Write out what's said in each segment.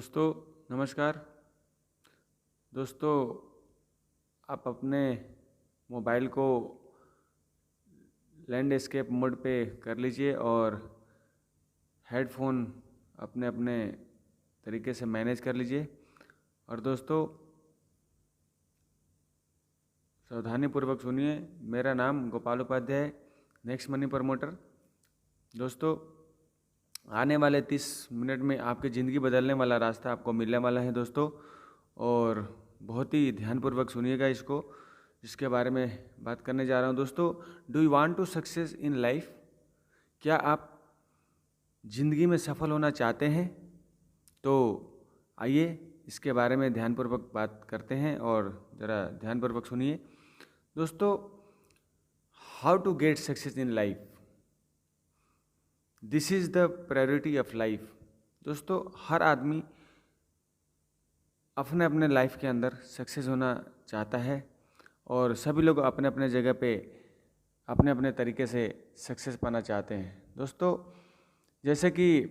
दोस्तों नमस्कार। दोस्तों, आप अपने मोबाइल को लैंडस्केप मोड पे कर लीजिए और हेडफोन अपने अपने तरीके से मैनेज कर लीजिए। और दोस्तों, सावधानीपूर्वक सुनिए। मेरा नाम Gopal Upadhyay, next money promoter. दोस्तों, आने वाले 30 मिनट में आपकी ज़िंदगी बदलने वाला रास्ता आपको मिलने वाला है दोस्तों, और बहुत ही ध्यानपूर्वक सुनिएगा इसको, जिसके बारे में बात करने जा रहा हूँ। दोस्तों, do you want to success in life? क्या आप ज़िंदगी में सफल होना चाहते हैं? तो आइए इसके बारे में ध्यानपूर्वक बात करते हैं और ज़रा ध्यानपूर्वक सुनिए। दोस्तों, how to get success in life, this is the priority of life. दोस्तों, हर आदमी अपने अपने लाइफ के अंदर सक्सेस होना चाहता है और सभी लोग अपने अपने जगह पे अपने अपने तरीके से सक्सेस पाना चाहते हैं। दोस्तों, जैसे कि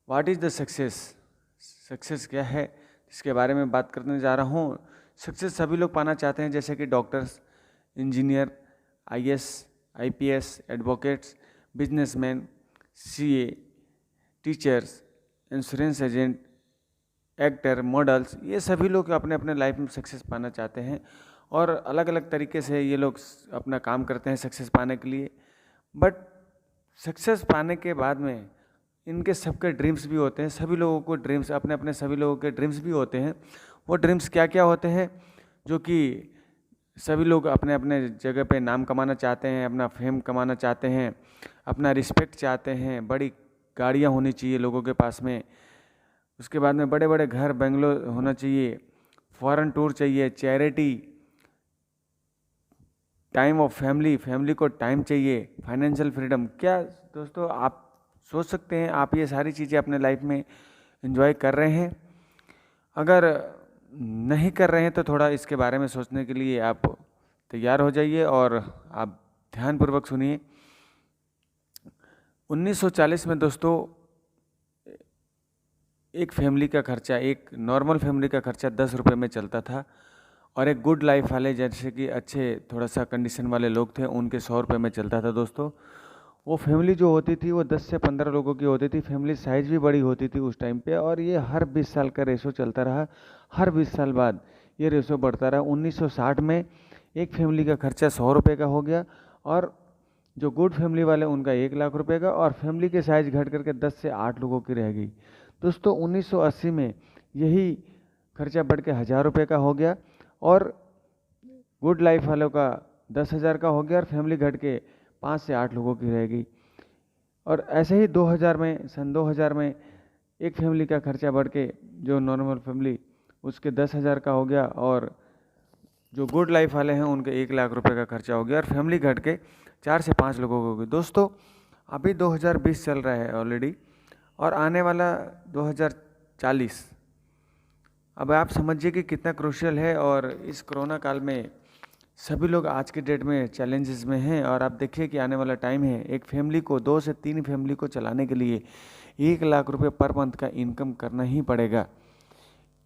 what is the success, success क्या है, इसके बारे में बात करने जा रहा हूँ। सक्सेस सभी लोग पाना चाहते हैं, जैसे कि doctors, engineer, IAS, IPS, advocates, businessman, CA, teachers, insurance agent, actor, models, ये सभी लोग अपने अपने लाइफ में सक्सेस पाना चाहते हैं और अलग अलग तरीके से ये लोग अपना काम करते हैं सक्सेस पाने के लिए। बट सक्सेस पाने के बाद में इनके सबके ड्रीम्स भी होते हैं। सभी लोगों को ड्रीम्स, अपने अपने सभी लोगों के ड्रीम्स भी होते हैं। वो ड्रीम्स क्या क्या होते हैं? जो कि सभी लोग अपने अपने जगह पे नाम कमाना चाहते हैं, अपना फेम कमाना चाहते हैं, अपना रिस्पेक्ट चाहते हैं, बड़ी गाड़ियाँ होनी चाहिए लोगों के पास में, उसके बाद में बड़े बड़े घर बंगलो होना चाहिए, फॉरेन टूर चाहिए, charity, time of family, family को टाइम चाहिए, फाइनेंशियल फ्रीडम। क्या दोस्तों, आप सोच सकते हैं आप ये सारी चीज़ें अपने लाइफ में एंजॉय कर रहे हैं? अगर नहीं कर रहे हैं तो थोड़ा इसके बारे में सोचने के लिए आप तैयार हो जाइए और आप ध्यानपूर्वक सुनिए। 1940 में दोस्तों, एक फैमिली का खर्चा, एक नॉर्मल फैमिली का खर्चा 10 रुपये में चलता था और एक गुड लाइफ वाले, जैसे कि अच्छे थोड़ा सा कंडीशन वाले लोग थे, उनके 100 रुपये में चलता था। दोस्तों, वो फैमिली जो होती थी वो 10 से 15 लोगों की होती थी। फैमिली साइज़ भी बड़ी होती थी उस टाइम पे, और ये हर 20 साल का रेशो चलता रहा। हर 20 साल बाद ये रेशो बढ़ता रहा। 1960 में एक फैमिली का खर्चा 100 रुपये का हो गया और जो गुड फैमिली वाले उनका 1 लाख रुपये का, और फैमिली के साइज़ घट करके 10 से 8 लोगों की रह गई। दोस्तों, 1980 में यही खर्चा बढ़ के 1000 रुपये का हो गया और गुड लाइफ वालों का 10,000 का हो गया और फैमिली घट के 5 से 8 लोगों की रह गई। और ऐसे ही 2000 में, सन 2000 में एक फैमिली का खर्चा बढ़ के, जो नॉर्मल फैमिली, उसके 10,000 का हो गया और जो गुड लाइफ वाले हैं उनके 1 लाख रुपये का खर्चा हो गया और फैमिली घट के 4 से 5 लोगों को हो गई। दोस्तों, अभी 2020 चल रहा है ऑलरेडी और आने वाला 2040, अब आप समझिए कि कितना क्रूशियल है। और इस कोरोना काल में सभी लोग आज के डेट में चैलेंजेस में हैं और आप देखिए कि आने वाला टाइम है, एक फैमिली को, 2 से 3 फैमिली को चलाने के लिए 1 लाख रुपये पर मंथ का इनकम करना ही पड़ेगा।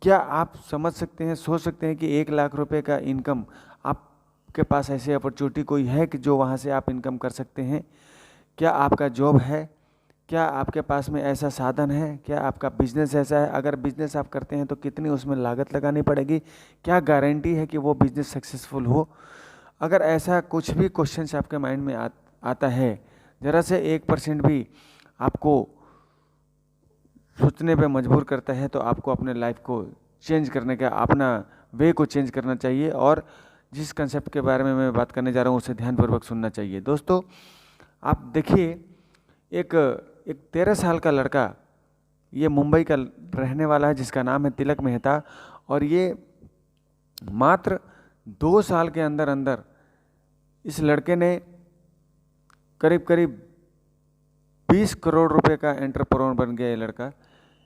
क्या आप समझ सकते हैं, सोच सकते हैं कि 1 लाख रुपये का इनकम, आपके पास ऐसी अपॉर्चुनिटी कोई है कि जो वहाँ से आप इनकम कर सकते हैं? क्या आपका जॉब है? क्या आपके पास में ऐसा साधन है? क्या आपका बिजनेस ऐसा है? अगर बिजनेस आप करते हैं तो कितनी उसमें लागत लगानी पड़ेगी? क्या गारंटी है कि वो बिजनेस सक्सेसफुल हो? अगर ऐसा कुछ भी क्वेश्चंस आपके माइंड में आता है, ज़रा से 1% भी आपको सोचने पे मजबूर करता है, तो आपको अपने लाइफ को चेंज करने का, अपना वे को चेंज करना चाहिए और जिस कंसेप्ट के बारे में मैं बात करने जा रहा हूँ उसे ध्यानपूर्वक सुनना चाहिए। दोस्तों, आप देखिए, एक 13 साल का लड़का, ये मुंबई का रहने वाला है, जिसका नाम है तिलक मेहता, और ये मात्र 2 साल के अंदर अंदर इस लड़के ने करीब करीब 20 करोड़ रुपए का एंटरप्रेन्योर बन गया। ये लड़का,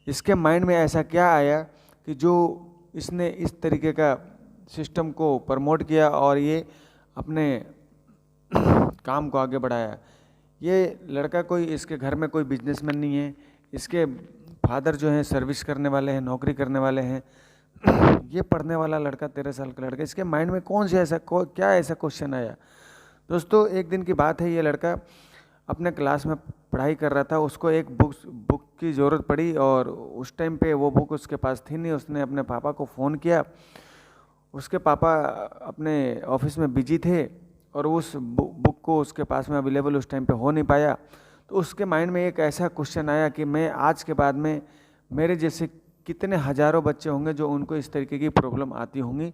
इसके माइंड में ऐसा क्या आया कि जो इसने इस तरीके का सिस्टम को प्रमोट किया और ये अपने काम को आगे बढ़ाया। ये लड़का कोई, इसके घर में कोई बिजनेसमैन नहीं है, इसके फादर जो हैं सर्विस करने वाले हैं, नौकरी करने वाले हैं। ये पढ़ने वाला लड़का, 13 साल का लड़का, इसके माइंड में कौन सा क्या ऐसा क्वेश्चन आया दोस्तों। एक दिन की बात है, ये लड़का अपने क्लास में पढ़ाई कर रहा था, उसको एक बुक की ज़रूरत पड़ी और उस टाइम पे वो बुक उसके पास थी नहीं। उसने अपने पापा को फ़ोन किया, उसके पापा अपने ऑफिस में बिजी थे और उस बुक को उसके पास में अवेलेबल उस टाइम पे हो नहीं पाया। तो उसके माइंड में एक ऐसा क्वेश्चन आया कि मैं आज के बाद में मेरे जैसे कितने हज़ारों बच्चे होंगे जो उनको इस तरीके की प्रॉब्लम आती होंगी।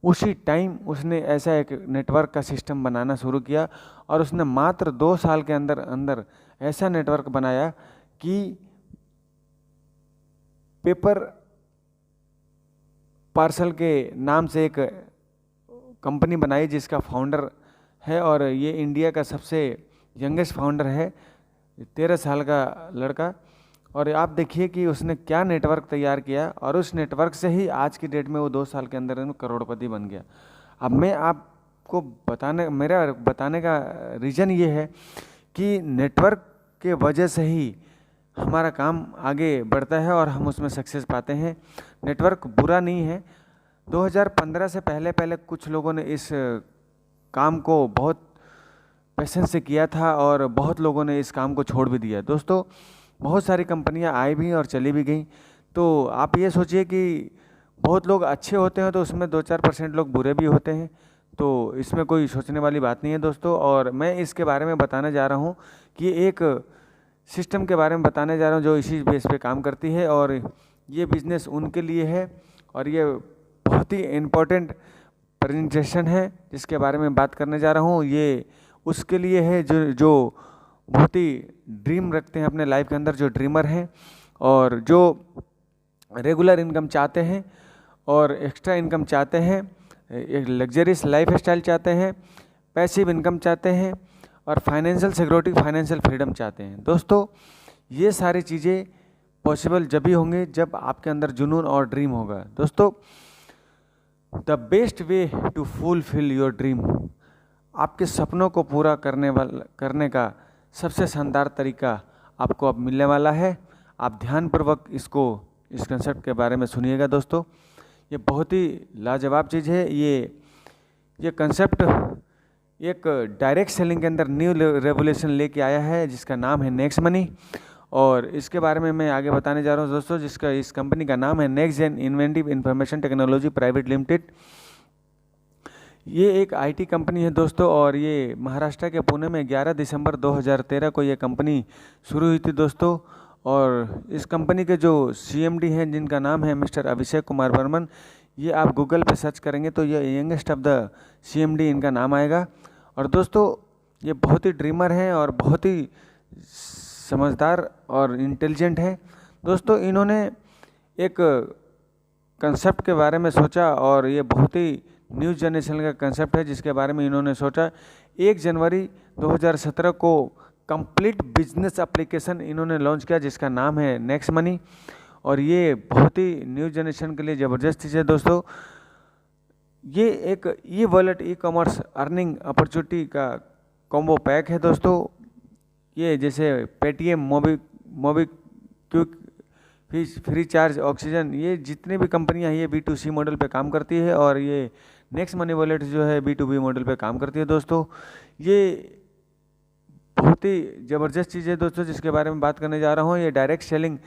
उसी टाइम उसने ऐसा एक नेटवर्क का सिस्टम बनाना शुरू किया और उसने मात्र 2 साल के अंदर अंदर ऐसा नेटवर्क बनाया कि पेपर पार्सल के नाम से एक कंपनी बनाई जिसका फाउंडर है, और ये इंडिया का सबसे यंगेस्ट फाउंडर है, 13 साल का लड़का। और आप देखिए कि उसने क्या नेटवर्क तैयार किया और उस नेटवर्क से ही आज की डेट में वो 2 साल के अंदर करोड़पति बन गया। अब मैं आपको मेरा बताने का रीज़न ये है कि नेटवर्क के वजह से ही हमारा काम आगे बढ़ता है और हम उसमें सक्सेस पाते हैं। नेटवर्क बुरा नहीं है। 2015 से पहले कुछ लोगों ने इस काम को बहुत पैशन से किया था और बहुत लोगों ने इस काम को छोड़ भी दिया। दोस्तों, बहुत सारी कंपनियां आई भी और चली भी गई। तो आप ये सोचिए कि बहुत लोग अच्छे होते हैं तो उसमें 2-4% लोग बुरे भी होते हैं। तो इसमें कोई सोचने वाली बात नहीं है दोस्तों। और मैं इसके बारे में बताने जा रहा हूँ कि एक सिस्टम के बारे में बताने जा रहा हूँ जो इसी बेस पे काम करती है, और ये बिज़नेस उनके लिए है और ये बहुत ही इम्पोर्टेंट प्रेजेंटेशन है जिसके बारे में बात करने जा रहा हूँ। ये उसके लिए है जो बहुत ही ड्रीम रखते हैं अपने लाइफ के अंदर, जो ड्रीमर हैं और जो रेगुलर इनकम चाहते हैं और एक्स्ट्रा इनकम चाहते हैं, एक लग्जरियस लाइफ स्टाइल चाहते हैं, पैसिव इनकम चाहते हैं और फाइनेंशियल सिक्योरिटी, फाइनेंशियल फ्रीडम चाहते हैं। दोस्तों, ये सारी चीज़ें पॉसिबल जब ही होंगे जब आपके अंदर जुनून और ड्रीम होगा। दोस्तों, the best way to fulfil your dream, आपके सपनों को पूरा करने का सबसे शानदार तरीका आपको अब मिलने वाला है। आप ध्यानपूर्वक इस कंसेप्ट के बारे में सुनिएगा दोस्तों। ये बहुत ही लाजवाब चीज़ है। ये कंसेप्ट एक डायरेक्ट सेलिंग के अंदर न्यू रेवोल्यूशन लेके आया है जिसका नाम है नेक्स्ट मनी, और इसके बारे में मैं आगे बताने जा रहा हूँ दोस्तों। इस कंपनी का नाम है Next Gen Inventive Information Technology Private Limited. ये एक आईटी कंपनी है दोस्तों, और ये महाराष्ट्र के पुणे में 11 दिसंबर 2013 को ये कंपनी शुरू हुई थी दोस्तों। और इस कंपनी के जो सीएमडी हैं जिनका नाम है मिस्टर अभिषेक कुमार वर्मन, ये आप गूगल पे सर्च करेंगे तो ये यंगेस्ट ऑफ द सीएमडी इनका नाम आएगा। और दोस्तों, ये बहुत ही ड्रीमर हैं और बहुत ही समझदार और इंटेलिजेंट हैं दोस्तों। इन्होंने एक कंसेप्ट के बारे में सोचा और ये बहुत ही न्यू जनरेशन का कंसेप्ट है जिसके बारे में इन्होंने सोचा। 1 जनवरी 2017 को कंप्लीट बिजनेस एप्लीकेशन इन्होंने लॉन्च किया जिसका नाम है नेक्स्ट मनी, और ये बहुत ही न्यू जनरेशन के लिए ज़बरदस्त चीज़ है दोस्तों। ये एक e wallet, e commerce earning opportunity का कॉम्बो पैक है दोस्तों। ये जैसे Paytm, MobiKwik, free charge, oxygen, ये जितनी भी कंपनियां हैं ये B2C मॉडल पे काम करती है, और ये नेक्स्ट मनी वॉलेट जो है B2B मॉडल पे काम करती है दोस्तों। ये बहुत ही ज़बरदस्त चीज़ है दोस्तों जिसके बारे में बात करने जा रहा हूँ। ये डायरेक्ट सेलिंग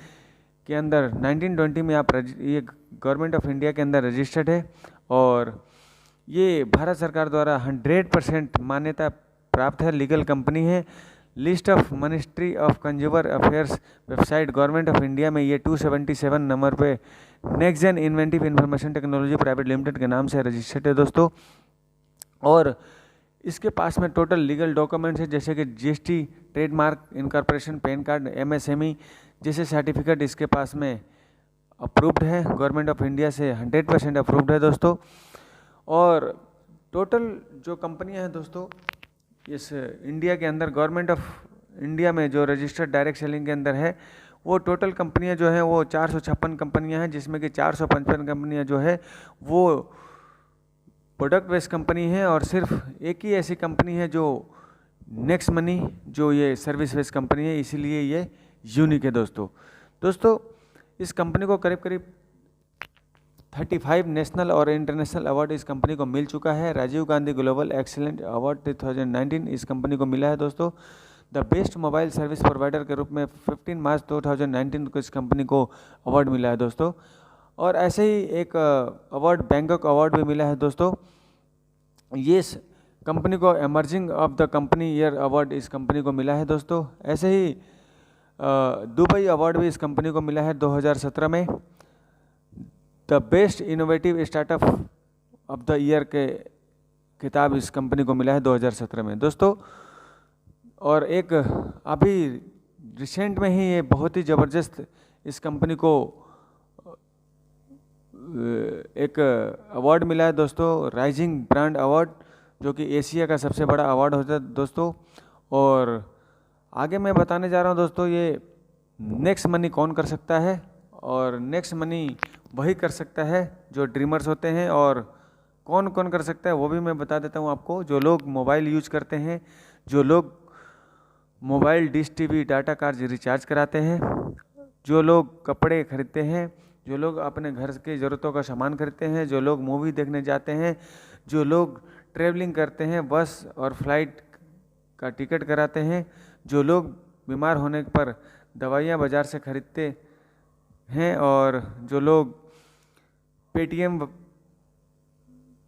के अंदर 1920 में ये गवर्नमेंट ऑफ इंडिया के अंदर रजिस्टर्ड है, और ये भारत सरकार द्वारा 100% मान्यता प्राप्त है, लीगल कंपनी है। List of ministry of consumer affairs website government of India में ये 277 नंबर पे Next Gen Inventive Information Technology Private Limited के नाम से रजिस्टर्ड है दोस्तों। और इसके पास में टोटल लीगल डॉक्यूमेंट्स है जैसे कि GST, trademark, incorporation, pan card, MSME जैसे सर्टिफिकेट इसके पास में अप्रूव्ड है गवर्नमेंट ऑफ इंडिया से, 100% अप्रूव्ड है दोस्तों। और टोटल जो कंपनियां हैं दोस्तों इस इंडिया के अंदर, गवर्नमेंट ऑफ इंडिया में जो रजिस्टर्ड डायरेक्ट सेलिंग के अंदर है, वो टोटल कंपनियां जो हैं वो 456 कंपनियां हैं, जिसमें कि 455 कंपनियां जो है वो प्रोडक्ट बेस्ड कंपनी है, और सिर्फ एक ही ऐसी कंपनी है जो नेक्स्ट मनी, जो ये सर्विस बेस्ड कंपनी है, इसीलिए ये यूनिक है दोस्तों। इस कंपनी को करीब करीब 35 नेशनल और इंटरनेशनल अवार्ड इस कंपनी को मिल चुका है। Rajiv Gandhi global excellent award 2019 इस कंपनी को मिला है दोस्तों। The best mobile service provider के रूप में 15 मार्च 2019 को इस कंपनी को अवार्ड मिला है दोस्तों। और ऐसे ही एक अवार्ड बैंकॉक अवार्ड भी मिला है दोस्तों। ये कंपनी को emerging of the company year award इस कंपनी को मिला है दोस्तों। ऐसे ही दुबई अवार्ड भी इस कंपनी को मिला है 2017 में। The best innovative startup of the year के खिताब इस कंपनी को मिला है 2017 में दोस्तों। और एक अभी रिसेंट में ही ये बहुत ही ज़बरदस्त इस कंपनी को एक अवार्ड मिला है दोस्तों, राइजिंग ब्रांड अवार्ड, जो कि एशिया का सबसे बड़ा अवार्ड होता है दोस्तों। और आगे मैं बताने जा रहा हूँ दोस्तों, ये नेक्स्ट मनी कौन कर सकता है, और नेक्स्ट मनी वही कर सकता है जो ड्रीमर्स होते हैं। और कौन कौन कर सकता है वो भी मैं बता देता हूँ आपको। जो लोग मोबाइल यूज करते हैं, जो लोग mobile dish TV data card recharge कराते हैं, जो लोग कपड़े खरीदते हैं, जो लोग अपने घर की ज़रूरतों का सामान खरीदते हैं, जो लोग मूवी देखने जाते हैं, जो लोग ट्रैवलिंग करते हैं, बस और फ्लाइट का टिकट कराते हैं, जो लोग बीमार होने पर दवाइयाँ बाज़ार से खरीदते हैं, और जो लोग पेटीएम,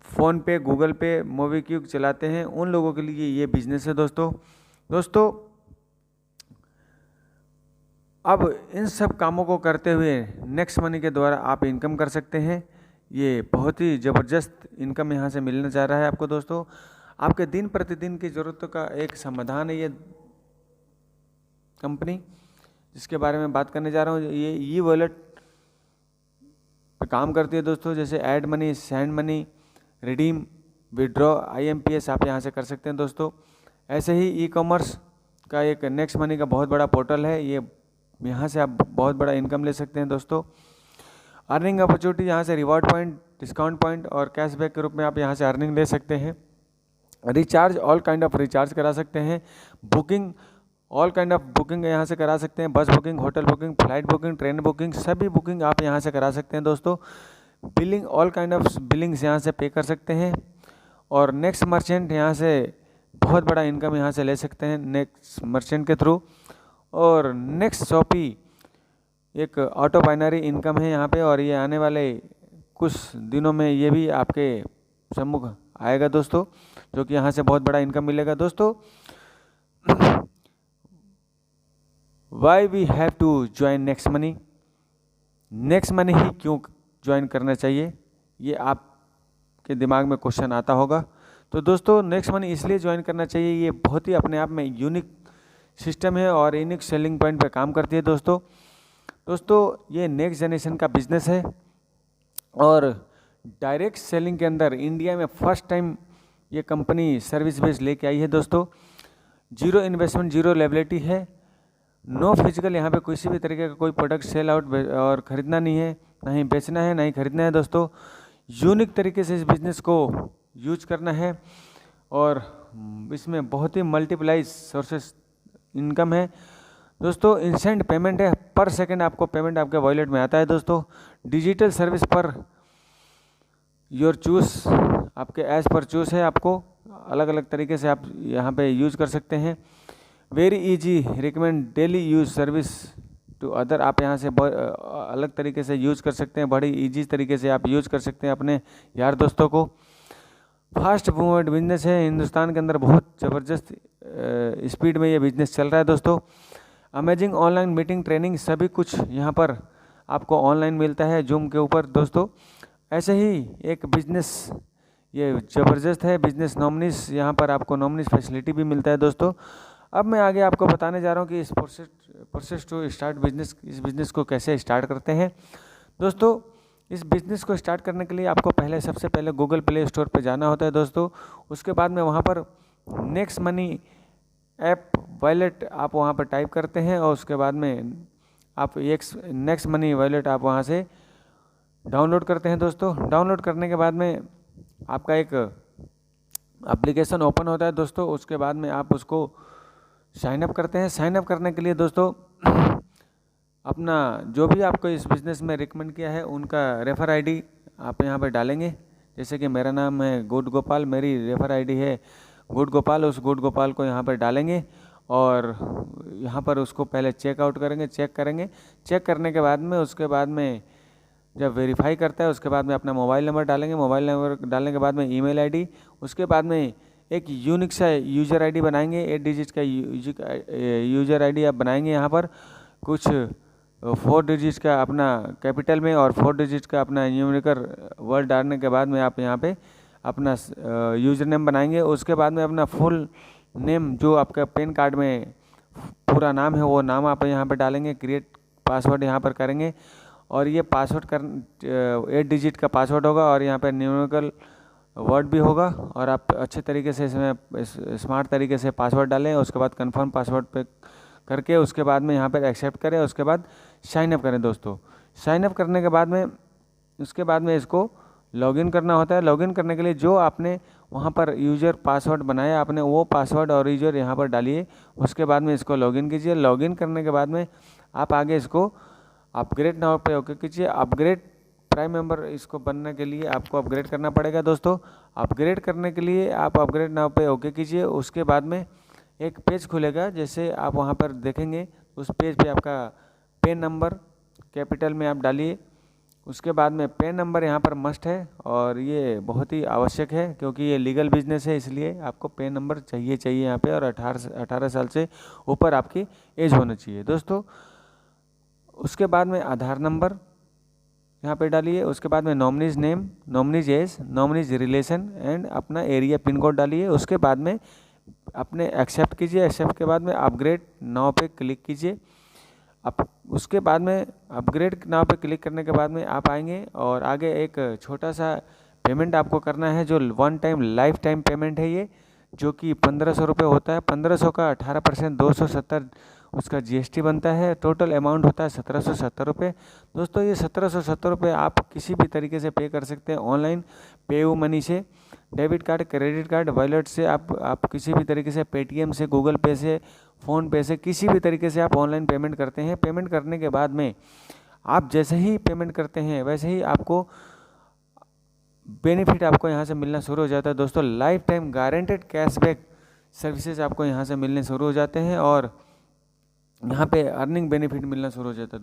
फ़ोनपे, गूगल पे, मोबीक्विक चलाते हैं, उन लोगों के लिए ये बिजनेस है दोस्तों। अब इन सब कामों को करते हुए नेक्स्ट मनी के द्वारा आप इनकम कर सकते हैं। ये बहुत ही ज़बरदस्त इनकम यहाँ से मिलने जा रहा है आपको दोस्तों। आपके दिन प्रतिदिन की ज़रूरतों का एक समाधान है ये कंपनी, जिसके बारे में बात करने जा रहा हूँ। ये ई वॉलेट पे काम करती है दोस्तों। जैसे add money, send money, redeem, withdraw, IMPS आप यहाँ से कर सकते हैं दोस्तों। ऐसे ही ई कॉमर्स का एक नेक्स्ट मनी का बहुत बड़ा पोर्टल है, ये यहाँ से आप बहुत बड़ा इनकम ले सकते हैं दोस्तों। अर्निंग अपॉर्चुनिटी यहाँ से रिवॉर्ड पॉइंट, डिस्काउंट पॉइंट और कैशबैक के रूप में आप यहाँ से अर्निंग ले सकते हैं। Recharge, all kind of recharge करा सकते हैं। Booking, all kind of booking यहाँ से करा सकते हैं। बस booking, hotel booking, flight booking, train booking, सभी बुकिंग आप यहाँ से करा सकते हैं दोस्तों। Billing, all kind of Billings यहाँ से पे कर सकते हैं। और नेक्स्ट मर्चेंट यहाँ से बहुत बड़ा इनकम यहाँ से ले सकते हैं नेक्स्ट मर्चेंट के थ्रू। और नेक्स्ट शॉपी एक ऑटो बाइनरी इनकम है यहाँ पे, और ये आने वाले कुछ दिनों में ये भी आपके सम्मुख आएगा दोस्तों, जो कि यहाँ से बहुत बड़ा इनकम मिलेगा दोस्तों। Why we have to join Next Money, Next Money ही क्यों ज्वाइन करना चाहिए, ये आपके दिमाग में क्वेश्चन आता होगा। तो दोस्तों नेक्स्ट मनी इसलिए ज्वाइन करना चाहिए, ये बहुत ही अपने आप में यूनिक सिस्टम है और यूनिक सेलिंग पॉइंट पे काम करती है दोस्तों। ये नेक्स्ट जनरेशन का बिजनेस है, और डायरेक्ट सेलिंग के अंदर इंडिया में फर्स्ट टाइम ये कंपनी सर्विस बेस लेके आई है दोस्तों। जीरो इन्वेस्टमेंट, जीरो लायबिलिटी है, नो फिजिकल, यहाँ पे किसी भी तरीके का कोई प्रोडक्ट सेल आउट और ख़रीदना नहीं है, ना ही बेचना है, ना ही खरीदना है दोस्तों। यूनिक तरीके से इस बिज़नेस को यूज करना है, और इसमें बहुत ही मल्टीप्लाई सोर्सेस इनकम है दोस्तों। इंस्टेंट पेमेंट है, पर सेकंड आपको पेमेंट आपके वॉलेट में आता है दोस्तों। Digital service per your choose, आपके एज पर चूज़ है, आपको अलग अलग तरीके से आप यहाँ पे यूज कर सकते हैं। Very easy recommend daily use service to other, आप यहाँ से अलग तरीके से यूज कर सकते हैं, बड़ी इजी तरीके से आप यूज कर सकते हैं अपने यार दोस्तों को। फास्ट मूवमेंट बिजनेस है, हिंदुस्तान के अंदर बहुत ज़बरदस्त स्पीड में ये बिजनेस चल रहा है दोस्तों। अमेजिंग ऑनलाइन मीटिंग, ट्रेनिंग, सभी कुछ यहाँ पर आपको ऑनलाइन मिलता है जूम के ऊपर दोस्तों। ऐसे ही एक बिजनेस ये ज़बरदस्त है, बिजनेस नॉमिनीज, यहाँ पर आपको नॉमिनीज फैसिलिटी भी मिलता है दोस्तों। अब मैं आगे आपको बताने जा रहा हूँ कि इस प्रोसेस टू स्टार्ट बिजनेस, इस बिज़नेस को कैसे स्टार्ट करते हैं दोस्तों। इस बिज़नेस को स्टार्ट करने के लिए आपको सबसे पहले गूगल प्ले स्टोर पे जाना होता है दोस्तों। उसके बाद में वहाँ पर नेक्स्ट मनी ऐप वॉलेट आप वहाँ पर टाइप करते हैं, और उसके बाद में आप एक नेक्स्ट मनी वॉलेट आप वहाँ से डाउनलोड करते हैं दोस्तों। डाउनलोड करने के बाद में आपका एक एप्लीकेशन ओपन होता है दोस्तों। उसके बाद में आप उसको साइन अप करते हैं। साइन अप करने के लिए दोस्तों अपना जो भी आपको इस बिज़नेस में रिकमेंड किया है उनका रेफ़र आईडी आप यहाँ पर डालेंगे। जैसे कि मेरा नाम है गुड गोपाल, मेरी रेफ़र आईडी है गुड गोपाल, उस गुड गोपाल को यहाँ पर डालेंगे और यहाँ पर उसको पहले चेकआउट करेंगे, चेक करेंगे। चेक करने के बाद में उसके बाद में जब वेरीफाई करता है उसके बाद में अपना मोबाइल नंबर डालेंगे। मोबाइल नंबर डालने के बाद में ईमेल आईडी, उसके बाद में एक यूनिक सा यूज़र आईडी बनाएंगे। 8 डिजिट का यूज़र आईडी आप बनाएंगे। यहाँ पर कुछ 4 डिजिट का अपना कैपिटल में और 4 डिजिट का अपना न्यूमेरिकल वर्ड डालने के बाद में आप यहाँ पे अपना यूज़र नेम बनाएंगे। उसके बाद में अपना फुल नेम जो आपका पैन कार्ड में पूरा नाम है वो नाम आप यहाँ पे डालेंगे। क्रिएट पासवर्ड यहाँ पर करेंगे और ये पासवर्ड 8 डिजिट का पासवर्ड होगा और यहाँ पर न्यूमेरिकल वर्ड भी होगा और आप अच्छे तरीके से इसमें स्मार्ट तरीके से पासवर्ड डालें। उसके बाद कंफर्म पासवर्ड पे करके उसके बाद में यहाँ पर एक्सेप्ट करें। उसके बाद साइन अप करें दोस्तों। साइन अप करने के बाद में उसके बाद में इसको लॉगिन करना होता है। लॉगिन करने के लिए जो आपने वहाँ पर यूज़र पासवर्ड बनाया आपने वो पासवर्ड और यूज़र यहाँ पर डालिए। उसके बाद में इसको लॉगिन कीजिए। लॉगिन करने के बाद में आप आगे इसको अपग्रेड नाउ पे ओके कीजिए। अपग्रेड प्राइम मेंबर इसको बनने के लिए आपको अपग्रेड करना पड़ेगा दोस्तों। अपग्रेड करने के लिए आप अपग्रेड नाउ पे ओके कीजिए। उसके बाद में एक पेज खुलेगा, जैसे आप वहाँ पर देखेंगे उस पेज पे आपका पेन नंबर कैपिटल में आप डालिए। उसके बाद में पेन नंबर यहाँ पर मस्ट है और ये बहुत ही आवश्यक है क्योंकि ये लीगल बिजनेस है, इसलिए आपको पेन नंबर चाहिए यहाँ पे और 18 साल से ऊपर आपकी एज होना चाहिए दोस्तों। उसके बाद में आधार नंबर यहाँ पे डालिए। उसके बाद में nominee's name, nominee's age, nominee's relation and अपना एरिया पिन कोड डालिए। उसके बाद में अपने एक्सेप्ट कीजिए। एक्सेप्ट के बाद में अपग्रेड नाउ पे क्लिक कीजिए। उसके बाद में अपग्रेड नाउ पे क्लिक करने के बाद में आप आएंगे और आगे एक छोटा सा पेमेंट आपको करना है जो one time life time payment है ये, जो कि 1500 रुपये होता है। 1500 का 18% 270 उसका जीएसटी बनता है। टोटल अमाउंट होता है 1770 रुपये दोस्तों। ये 1770 रुपये आप किसी भी तरीके से पे कर सकते हैं ऑनलाइन, पेयू मनी से, debit card, credit card, wallet से, आप किसी भी तरीके से, पेटीएम से, गूगल पे से, फ़ोन पे से, किसी भी तरीके से आप ऑनलाइन पेमेंट करते हैं। पेमेंट करने के बाद में आप जैसे ही पेमेंट करते हैं वैसे ही आपको बेनिफिट आपको यहाँ से मिलना शुरू हो जाता है दोस्तों। Life time guaranteed cashback services आपको यहाँ से मिलने शुरू हो जाते हैं और यहाँ पे अर्निंग बेनिफिट मिलना शुरू हो जाता है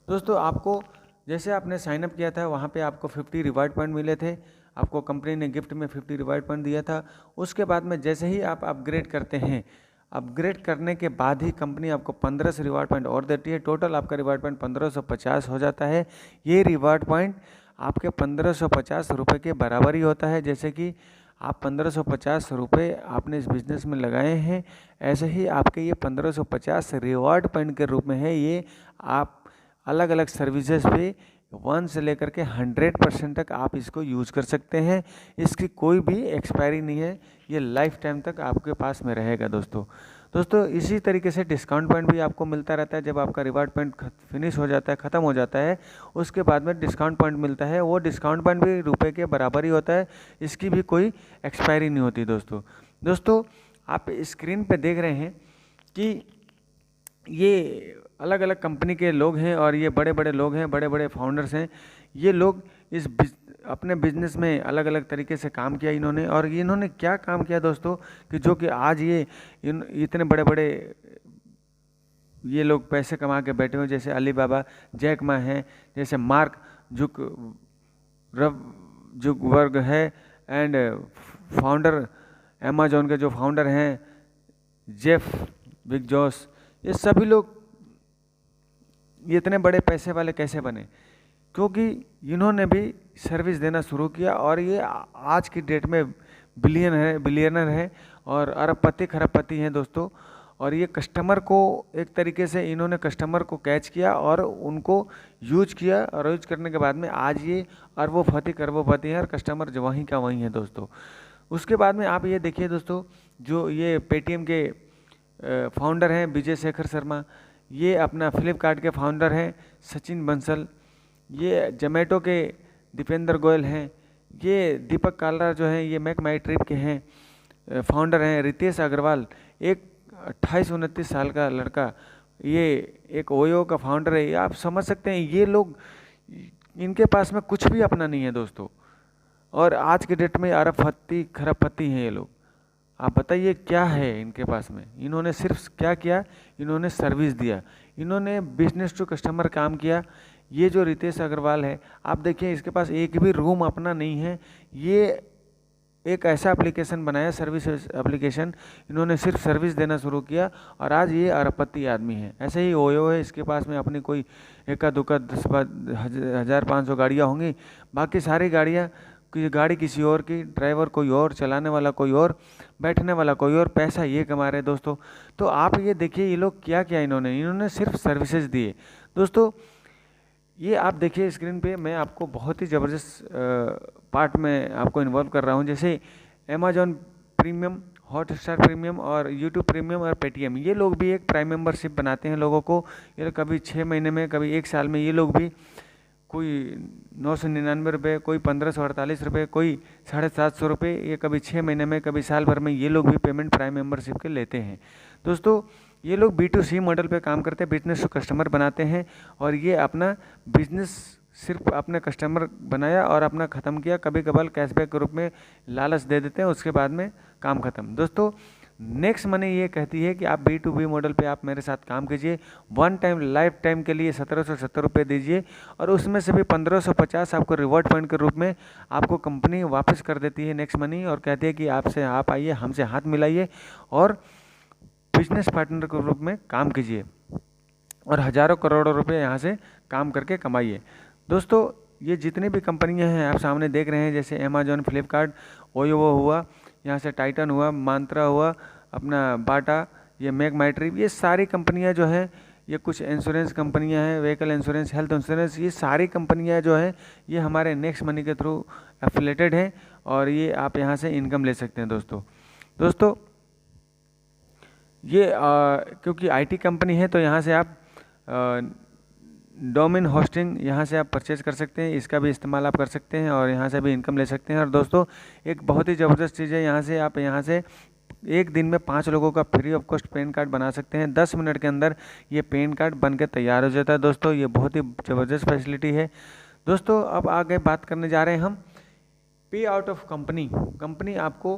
दोस्तों आपको जैसे आपने साइन अप किया था वहाँ पे आपको 50 रिवार्ड पॉइंट मिले थे। आपको कंपनी ने गिफ्ट में 50 रिवार्ड पॉइंट दिया था। उसके बाद में जैसे ही आप अपग्रेड करते हैं, अपग्रेड करने के बाद ही कंपनी आपको 1500 रिवार्ड पॉइंट और देती है। टोटल आपका रिवार्ड पॉइंट 1550 हो जाता है। ये रिवार्ड पॉइंट आपके 1550 रुपये के बराबर ही होता है। जैसे कि आप 1550 रुपये आपने इस बिज़नेस में लगाए हैं, ऐसे ही आपके ये 1550 रिवार्ड पॉइंट के रूप में है। ये आप अलग अलग सर्विसेज पे 1 से लेकर के 100% तक आप इसको यूज़ कर सकते हैं। इसकी कोई भी एक्सपायरी नहीं है, ये लाइफ टाइम तक आपके पास में रहेगा दोस्तों इसी तरीके से डिस्काउंट पॉइंट भी आपको मिलता रहता है। जब आपका रिवार्ड पॉइंट फिनिश हो जाता है, ख़त्म हो जाता है, उसके बाद में डिस्काउंट पॉइंट मिलता है। वो डिस्काउंट पॉइंट भी रुपए के बराबर ही होता है, इसकी भी कोई एक्सपायरी नहीं होती दोस्तों आप स्क्रीन पे देख रहे हैं कि ये अलग अलग कंपनी के लोग हैं और ये बड़े बड़े लोग हैं, बड़े बड़े फाउंडर्स हैं। ये लोग अपने बिजनेस में अलग अलग तरीके से काम किया इन्होंने। और इन्होंने क्या काम किया दोस्तों कि जो कि आज ये इतने बड़े बड़े ये लोग पैसे कमा के बैठे हुए, जैसे अली बाबा, जैक मा हैं, जैसे मार्क जुकबर्ग है एंड फाउंडर अमेजोन के जो फाउंडर हैं जेफ बेजोस। ये सभी लोग ये इतने बड़े पैसे वाले कैसे बने? क्योंकि इन्होंने भी सर्विस देना शुरू किया और ये आज की डेट में बिलियनर है और अरबपति खरबपति हैं दोस्तों। और ये कस्टमर को एक तरीके से इन्होंने कस्टमर को कैच किया और उनको यूज किया और यूज करने के बाद में आज ये अरबोपति खरबोपति हैं और कस्टमर जो वहीं का वहीं है दोस्तों। उसके बाद में आप ये देखिए दोस्तों, जो ये पेटीएम के फाउंडर हैं विजय शेखर शर्मा, ये अपना फ्लिपकार्ट के फाउंडर हैं सचिन बंसल, ये जोमेटो के दीपेंद्र गोयल हैं, ये दीपक कालरा जो हैं ये मेक माई ट्रिप के हैं फाउंडर हैं, रितेश अग्रवाल एक 28-29 साल का लड़का ये एक ओयो का फाउंडर है, आप समझ सकते हैं ये लोग, इनके पास में कुछ भी अपना नहीं है दोस्तों, और आज के डेट में अरबपति खरबपति हैं ये लोग। आप बताइए क्या है इनके पास में। इन्होंने सिर्फ क्या किया, इन्होंने सर्विस दिया, इन्होंने बिजनेस टू कस्टमर काम किया। ये जो रितेश अग्रवाल है, आप देखिए इसके पास एक भी रूम अपना नहीं है, ये एक ऐसा एप्लीकेशन बनाया, सर्विस एप्लीकेशन, इन्होंने सिर्फ सर्विस देना शुरू किया और आज ये अरबपति आदमी है। ऐसे ही ओयो है, इसके पास में अपनी कोई एका दुका 10,000-500 गाड़ियाँ होंगी, बाकी सारी गाड़ियाँ, गाड़ी किसी और की, ड्राइवर कोई और, चलाने वाला कोई और, बैठने वाला कोई और, पैसा ये कमा रहे दोस्तों। तो आप ये देखिए ये लोग क्या किया, इन्होंने सिर्फ सर्विसेज दिए दोस्तों। ये आप देखिए स्क्रीन पे, मैं आपको बहुत ही ज़बरदस्त पार्ट में आपको इन्वॉल्व कर रहा हूँ, जैसे अमेजॉन प्रीमियम, हॉटस्टार प्रीमियम और यूट्यूब प्रीमियम और पेटीएम, ये लोग भी एक प्राइम मेंबरशिप बनाते हैं लोगों को। ये कभी 6 महीने में, कभी 1 साल में, ये लोग भी कोई 999 रुपये, कोई 1548 रुपये, कोई 750 रुपये, ये कभी 6 महीने में, कभी साल भर में, ये लोग भी पेमेंट प्राइम मेंबरशिप के लेते हैं दोस्तों। ये लोग B2C मॉडल पे काम करते हैं, बिजनेस टू कस्टमर बनाते हैं, और ये अपना बिजनेस सिर्फ अपने कस्टमर बनाया और अपना ख़त्म किया। कभी कभार कैशबैक के रूप में लालच दे देते हैं, उसके बाद में काम ख़त्म दोस्तों। नेक्स्ट मनी ये कहती है कि आप B2B मॉडल पे आप मेरे साथ काम कीजिए, वन टाइम लाइफ टाइम के लिए 1770 रुपये दीजिए, और उसमें से भी 1550 आपको रिवॉर्ड पॉइंट के रूप में आपको कंपनी वापस कर देती है नेक्स्ट मनी, और कहती है कि आपसे आप आइए, हमसे हाथ मिलाइए और बिजनेस पार्टनर के रूप में काम कीजिए और हज़ारों करोड़ों रुपए यहाँ से काम करके कमाइए दोस्तों। ये जितनी भी कंपनियां हैं आप सामने देख रहे हैं, जैसे अमेजॉन, फ्लिपकार्ट, ओयो हुआ, यहाँ से टाइटन हुआ, मंत्रा हुआ, अपना बाटा, ये मैग्माइट्री, ये सारी कंपनियां जो हैं, ये कुछ इंश्योरेंस कंपनियां हैं, व्हीकल इंश्योरेंस, हेल्थ इंश्योरेंस, ये सारी कंपनियां जो हैं ये हमारे नेक्स्ट मनी के थ्रू एफिलेटेड हैं, और ये आप यहाँ से इनकम ले सकते हैं दोस्तों। ये क्योंकि आईटी कंपनी है, तो यहाँ से आप डोमेन होस्टिंग यहाँ से आप परचेज कर सकते हैं, इसका भी इस्तेमाल आप कर सकते हैं और यहाँ से भी इनकम ले सकते हैं। और दोस्तों एक बहुत ही ज़बरदस्त चीज़ है, यहाँ से आप एक दिन में 5 लोगों का free of cost pan card बना सकते हैं। 10 मिनट के अंदर ये पैन कार्ड बन के तैयार हो जाता है दोस्तों। ये बहुत ही ज़बरदस्त फैसिलिटी है दोस्तों। अब आगे बात करने जा रहे हैं हम पे आउट ऑफ कंपनी आपको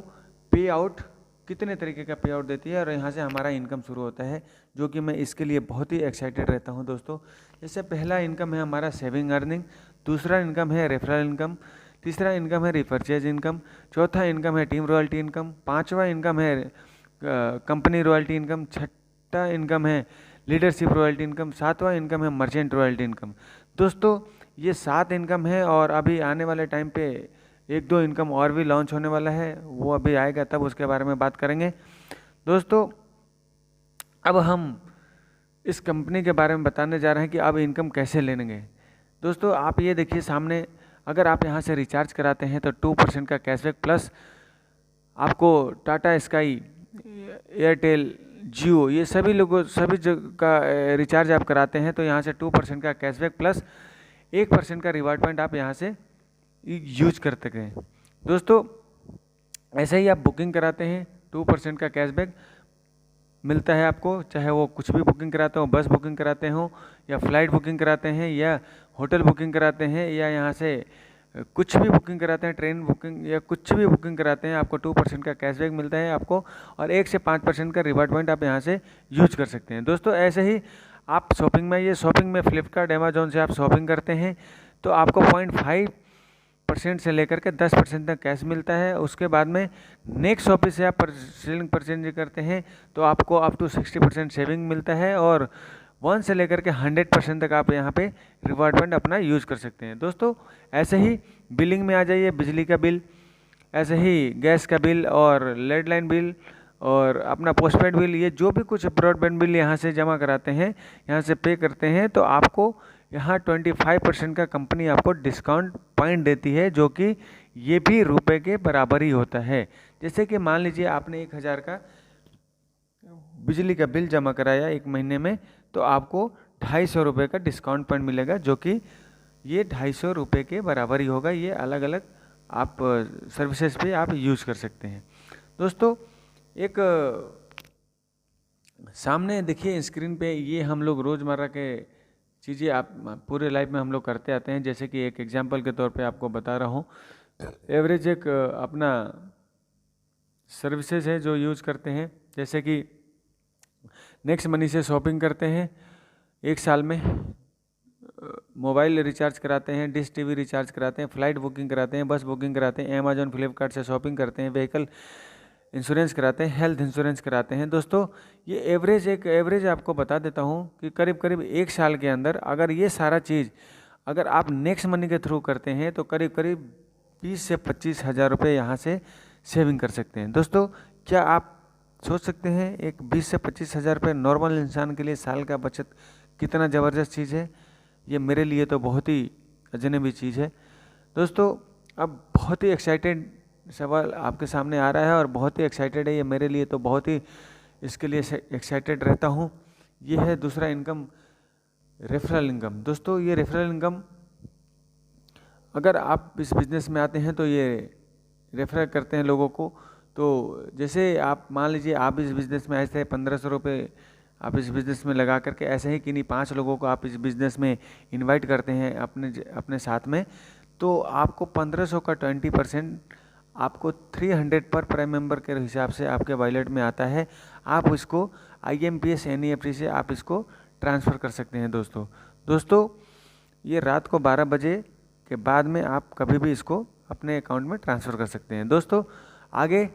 पे आउट कितने तरीके का पे आउट देती है, और यहाँ से हमारा इनकम शुरू होता है, जो कि मैं इसके लिए बहुत ही एक्साइटेड रहता हूँ दोस्तों। जैसे पहला इनकम है हमारा सेविंग अर्निंग, दूसरा इनकम है रेफरल इनकम, तीसरा इनकम है रिपर्चेज इनकम, चौथा इनकम है टीम रॉयल्टी इनकम, पाँचवा इनकम है कंपनी रॉयल्टी इनकम, छठा इनकम है लीडरशिप रॉयल्टी इनकम, सातवां इनकम है मर्चेंट रॉयल्टी इनकम। दोस्तों ये 7 इनकम है, और अभी आने वाले टाइम पे 1-2 इनकम और भी लॉन्च होने वाला है, वो अभी आएगा तब उसके बारे में बात करेंगे दोस्तों। अब हम इस कंपनी के बारे में बताने जा रहे हैं कि अब इनकम कैसे लेंगे दोस्तों। आप ये देखिए सामने, अगर आप यहाँ से रिचार्ज कराते हैं तो 2% का कैशबैक, प्लस आपको टाटा स्काई, एयरटेल, जियो, ये सभी लोगों सभी का रिचार्ज आप कराते हैं तो यहाँ से 2% का कैशबैक प्लस 1% का रिवार्ड पॉइंट आप यहाँ से यूज कर सकते हैं दोस्तों। ऐसे ही आप बुकिंग कराते हैं 2% का कैशबैक मिलता है आपको, चाहे वो कुछ भी बुकिंग कराते हो, बस बुकिंग कराते हो या फ्लाइट बुकिंग कराते हैं या होटल बुकिंग कराते हैं या यहाँ से कुछ भी बुकिंग कराते हैं, ट्रेन बुकिंग या कुछ भी बुकिंग कराते हैं, आपको 2% का कैशबैक मिलता है आपको, और 1 से 5% का रिवार्ड पॉइंट आप यहाँ से यूज कर सकते हैं दोस्तों। ऐसे ही आप शॉपिंग में फ्लिपकार्ट, अमेजोन से आप शॉपिंग करते हैं तो आपको 0.5% से लेकर के 10% तक कैश मिलता है। उसके बाद में नेक्स्ट शॉपिंग से आप सेलिंग परचेज करते हैं तो आपको अप टू 60% सेविंग मिलता है, और 1 से लेकर के 100% तक आप यहाँ पे रिवार्ड पॉइंट अपना यूज़ कर सकते हैं दोस्तों। ऐसे ही बिलिंग में आ जाइए, बिजली का बिल, ऐसे ही गैस का बिल और लैंडलाइन बिल और अपना पोस्टपेड बिल, ये जो भी कुछ ब्रॉडबैंड बिल यहाँ से जमा कराते हैं, यहाँ से पे करते हैं, तो आपको यहाँ 25% का कंपनी आपको डिस्काउंट पॉइंट देती है, जो कि ये भी रुपए के बराबर ही होता है। जैसे कि मान लीजिए आपने 1000 का बिजली का बिल जमा कराया 1 महीने में, तो आपको 250 रुपये का डिस्काउंट पॉइंट मिलेगा, जो कि ये 250 रुपये के बराबर ही होगा। ये अलग अलग आप सर्विसेज पे आप यूज़ कर सकते हैं दोस्तों। एक सामने देखिए स्क्रीन पे ये हम लोग रोज़मर्रा के चीज़ें आप पूरे लाइफ में हम लोग करते आते हैं। जैसे कि एक एग्जांपल के तौर पे आपको बता रहा हूँ, एवरेज एक अपना सर्विसेज है जो यूज करते हैं। जैसे कि नेक्स्ट मनी से शॉपिंग करते हैं, एक साल में मोबाइल रिचार्ज कराते हैं, डिश टीवी रिचार्ज कराते हैं, फ्लाइट बुकिंग कराते हैं, बस बुकिंग कराते हैं, अमेजॉन फ्लिपकार्ट से शॉपिंग करते हैं, व्हीकल इंश्योरेंस कराते हैं, हेल्थ इंश्योरेंस कराते हैं। दोस्तों ये एवरेज आपको बता देता हूँ कि करीब करीब एक साल के अंदर अगर ये सारा चीज़ अगर आप नेक्स्ट मनी के थ्रू करते हैं तो करीब करीब 20 से 25 हज़ार रुपये यहाँ से सेविंग कर सकते हैं। दोस्तों क्या आप सोच सकते हैं एक 20 से 25 हज़ार रुपये नॉर्मल इंसान के लिए साल का बचत कितना ज़बरदस्त चीज़ है। ये मेरे लिए तो बहुत ही अजनबी चीज़ है। दोस्तों अब बहुत ही एक्साइटेड सवाल आपके सामने आ रहा है और बहुत ही एक्साइटेड है ये मेरे लिए, तो बहुत ही इसके लिए एक्साइटेड रहता हूँ। ये है दूसरा इनकम, रेफरल इनकम। दोस्तों ये रेफरल इनकम अगर आप इस बिज़नेस में आते हैं तो ये रेफर करते हैं लोगों को। तो जैसे आप मान लीजिए आप इस बिज़नेस में आए थे, 1500 रुपये आप इस बिज़नेस में लगा करके ऐसे ही किन्हीं 5 लोगों को आप इस बिज़नेस में इनवाइट करते हैं अपने साथ में, तो आपको 1500 का 20% आपको 300 पर प्राइम मेंबर के हिसाब से आपके वॉलेट में आता है। आप इसको IMPS NEFT से आप इसको ट्रांसफ़र कर सकते हैं। दोस्तों ये रात को 12 बजे के बाद में आप कभी भी इसको अपने अकाउंट में ट्रांसफ़र कर सकते हैं। दोस्तों आगे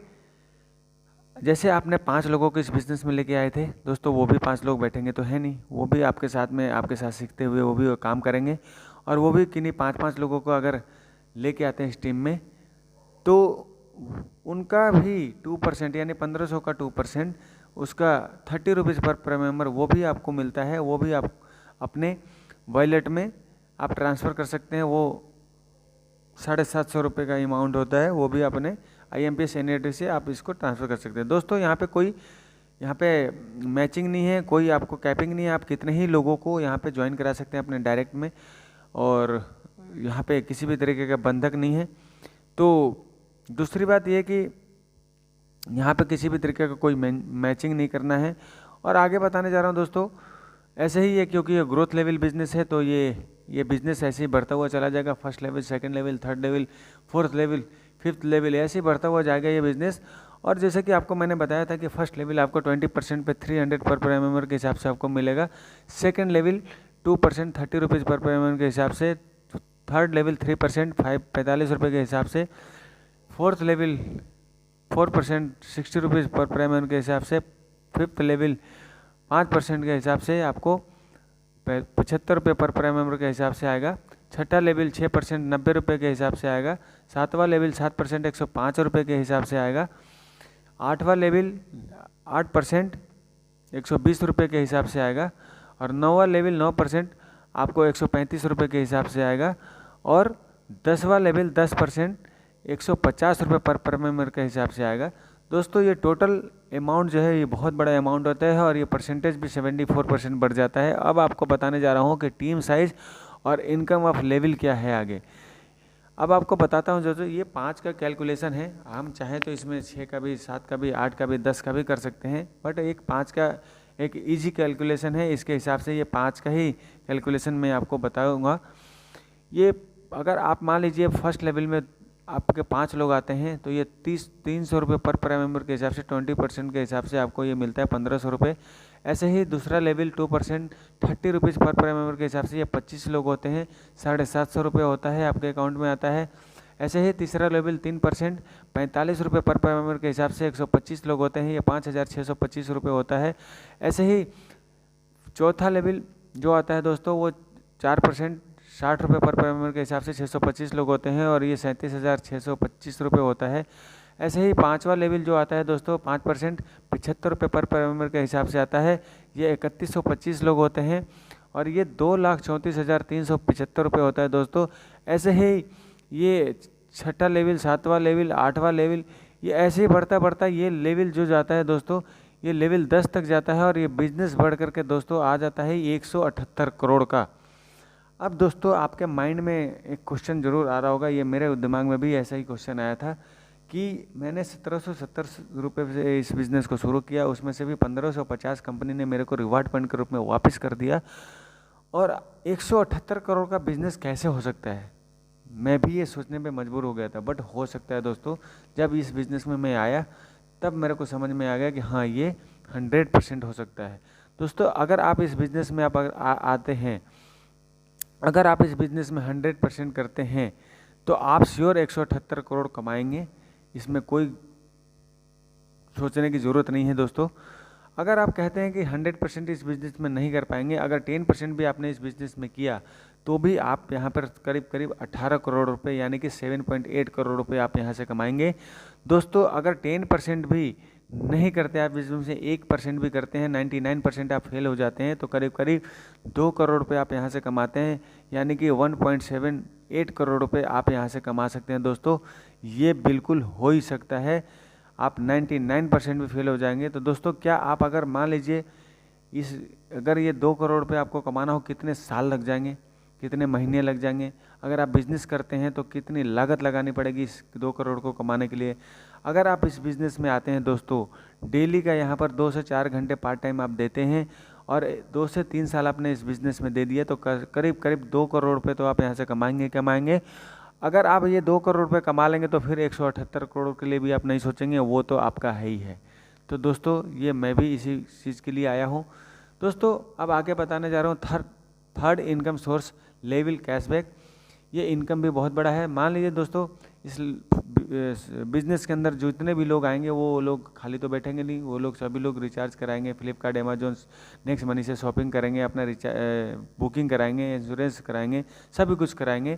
जैसे आपने 5 लोगों को इस बिज़नेस में लेके आए थे, दोस्तों वो भी 5 लोग बैठेंगे तो है नहीं, वो भी आपके साथ सीखते हुए वो भी काम करेंगे और वो भी किन्हीं 5-5 लोगों को अगर लेके आते हैं इस टीम में तो उनका भी 2% यानी 1500 का 2% उसका 30 रुपीज़ पर मेंबर वो भी आपको मिलता है। वो भी आप अपने वॉलेट में आप ट्रांसफ़र कर सकते हैं। वो 750 रुपये का अमाउंट होता है, वो भी अपने IMPS NEFT से आप इसको ट्रांसफ़र कर सकते हैं। दोस्तों यहाँ पे मैचिंग नहीं है, कोई आपको कैपिंग नहीं है, आप कितने ही लोगों को यहाँ पे ज्वाइन करा सकते हैं अपने डायरेक्ट में और यहाँ पे किसी भी तरीके का बंधक नहीं है। तो दूसरी बात ये कि यहाँ पे किसी भी तरीके का कोई मैचिंग नहीं करना है। और आगे बताने जा रहा हूँ दोस्तों, ऐसे ही है क्योंकि ये ग्रोथ लेवल बिजनेस है तो ये बिज़नेस ऐसे ही बढ़ता हुआ चला जाएगा। First level, second level, third level, fourth level, fifth level, ऐसे ही बढ़ता हुआ जाएगा ये बिज़नेस। और जैसे कि आपको मैंने बताया था कि फर्स्ट लेवल आपको 20% पे 300 पर मेंबर के हिसाब से आपको मिलेगा। सेकंड लेवल 2% 30 रुपीज़ पर मेंबर के हिसाब से, थर्ड लेवल 3% 45 रुपये के हिसाब से, फोर्थ लेवल 4% 60 रुपीज़ पर मेंबर के हिसाब से, फिफ्थ लेवल 5% के हिसाब से आपको 75 रुपये पर मेंबर के हिसाब से आएगा। छठा लेवल 6% 90 रुपये के हिसाब से आएगा। सातवां लेवल 7% 105 रुपये के हिसाब से आएगा। आठवां लेवल 8% 120 रुपये के हिसाब से आएगा। और नौवां लेवल 9% आपको 135 रुपये के हिसाब से आएगा। और 10वां लेवल 10% 150 रुपये पर मेंबर के हिसाब से आएगा। दोस्तों ये टोटल अमाउंट जो है ये बहुत बड़ा अमाउंट होता है और ये परसेंटेज भी 74% बढ़ जाता है। अब आपको बताने जा रहा हूँ कि टीम साइज़ और इनकम ऑफ लेवल क्या है आगे। अब आपको बताता हूँ जो ये 5 का कैलकुलेशन है, हम चाहें तो इसमें 6 का भी, 7 का भी, 8 का भी, 10 का भी कर सकते हैं, बट एक 5 का एक इजी कैलकुलेशन है। इसके हिसाब से ये 5 का ही कैलकुलेशन मैं आपको बताऊँगा। ये अगर आप मान लीजिए फर्स्ट लेवल में आपके 5 लोग आते हैं तो ये 300 रुपये पर मेंबर के हिसाब से 20% के हिसाब से आपको ये मिलता है 1500 रुपये। ऐसे ही दूसरा लेवल 2% 30 रुपीज़ पर मेंबर के हिसाब से ये 25 लोग होते हैं, 750 रुपये होता है आपके अकाउंट में आता है। ऐसे ही तीसरा लेवल 3% 45 रुपये पर मेंबर के हिसाब से 125 लोग होते हैं, ये 5625 रुपये होता है। ऐसे ही चौथा लेवल जो आता है दोस्तों वो 4% 60 रुपये पर मेंबर के हिसाब से 625 लोग होते हैं और ये 37,625 रुपये होता है। ऐसे ही 5वां लेवल जो आता है दोस्तों 5% 75 रुपये पर मेंबर के हिसाब से आता है, ये 3125 लोग होते हैं और ये 2,34,375 रुपये होता है दोस्तों। ऐसे ही ये छठा लेवल, 7वां लेवल, 8वां लेवल, ये ऐसे ही बढ़ता बढ़ता ये लेवल जो जाता है दोस्तों ये लेवल 10 तक जाता है और ये बिजनेस बढ़ करके दोस्तों आ जाता है 178 करोड़ का। अब दोस्तों आपके माइंड में एक क्वेश्चन जरूर आ रहा होगा, ये मेरे दिमाग में भी ऐसा ही क्वेश्चन आया था कि मैंने 1770 रुपये से इस बिज़नेस को शुरू किया, उसमें से भी 1550 कंपनी ने मेरे को रिवार्ड फंड के रूप में वापस कर दिया, और 178 करोड़ का बिज़नेस कैसे हो सकता है, मैं भी ये सोचने पे मजबूर हो गया था। बट हो सकता है दोस्तों। जब इस बिज़नेस में मैं आया तब मेरे को समझ में आ गया कि हाँ, ये 100% हो सकता है। दोस्तों, अगर आप इस बिज़नेस में आप आते हैं, अगर आप इस बिज़नेस में 100% करते हैं तो आप श्योर 178 करोड़ कमाएंगे, इसमें कोई सोचने की ज़रूरत नहीं है दोस्तों। अगर आप कहते हैं कि 100% इस बिज़नेस में नहीं कर पाएंगे, अगर 10% भी आपने इस बिज़नेस में किया तो भी आप यहाँ पर करीब करीब 18 करोड़ रुपए यानी कि 7.8 करोड़ रुपए आप यहाँ से कमाएंगे। दोस्तों, अगर 10% भी नहीं करते आप बिजनेस में, 1% भी करते हैं, 99% आप फेल हो जाते हैं, तो करीब करीब 2 करोड़ रुपए आप यहाँ से कमाते हैं, यानी कि 1.78 करोड़ रुपए आप यहाँ से कमा सकते हैं। दोस्तों, ये बिल्कुल हो ही सकता है। आप 99% भी फेल हो जाएंगे। तो दोस्तों, क्या आप अगर मान लीजिए अगर ये 2 करोड़ रुपए आपको कमाना हो, कितने साल लग जाएंगे, कितने महीने लग जाएंगे? अगर आप बिज़नेस करते हैं तो कितनी लागत लगानी पड़ेगी इस 2 करोड़ को कमाने के लिए? अगर आप इस बिज़नेस में आते हैं दोस्तों, डेली का यहाँ पर 2 से 4 घंटे पार्ट टाइम आप देते हैं और 2 से 3 साल आपने इस बिज़नेस में दे दिए, तो करीब करीब 2 करोड़ रुपये तो आप यहाँ से कमाएंगे। अगर आप ये 2 करोड़ रुपये कमा लेंगे तो फिर 178 करोड़ के लिए भी आप नहीं सोचेंगे, वो तो आपका है ही है। तो दोस्तों, ये मैं भी इसी चीज़ के लिए आया हूँ। दोस्तों, अब आगे बताने जा रहा हूँ third income source, level cashback. ये इनकम भी बहुत बड़ा है। मान लीजिए दोस्तों, इस बिज़नेस के अंदर जितने भी लोग आएंगे वो लोग खाली तो बैठेंगे नहीं, वो लोग सभी लोग रिचार्ज कराएंगे, फ्लिपकार्ट, अमेजोन, नेक्स्ट मनी से शॉपिंग करेंगे, अपना बुकिंग कराएंगे, इंश्योरेंस कराएंगे, सभी कुछ कराएंगे।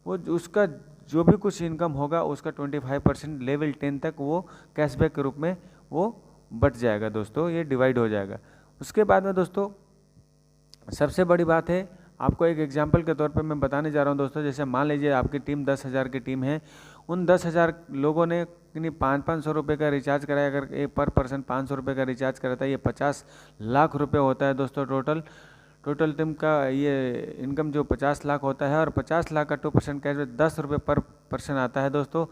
वो उसका जो भी कुछ इनकम होगा उसका 25% लेवल 10 तक वो कैशबैक के रूप में वो बट जाएगा दोस्तों, ये डिवाइड हो जाएगा। उसके बाद में दोस्तों, सबसे बड़ी बात है, आपको एक एग्जांपल के तौर पे मैं बताने जा रहा हूँ दोस्तों। जैसे मान लीजिए आपकी टीम 10,000 की टीम है, उन 10,000 लोगों ने 500 रुपये का रिचार्ज कराया, अगर एक पर पर्सन 500 रुपये का रिचार्ज कराता है, ये 50 लाख रुपये होता है दोस्तों। टोटल टीम का ये इनकम जो 50 लाख होता है, और 50 लाख का 2% कैशबैक 10 रुपये पर पर्सन आता है दोस्तों।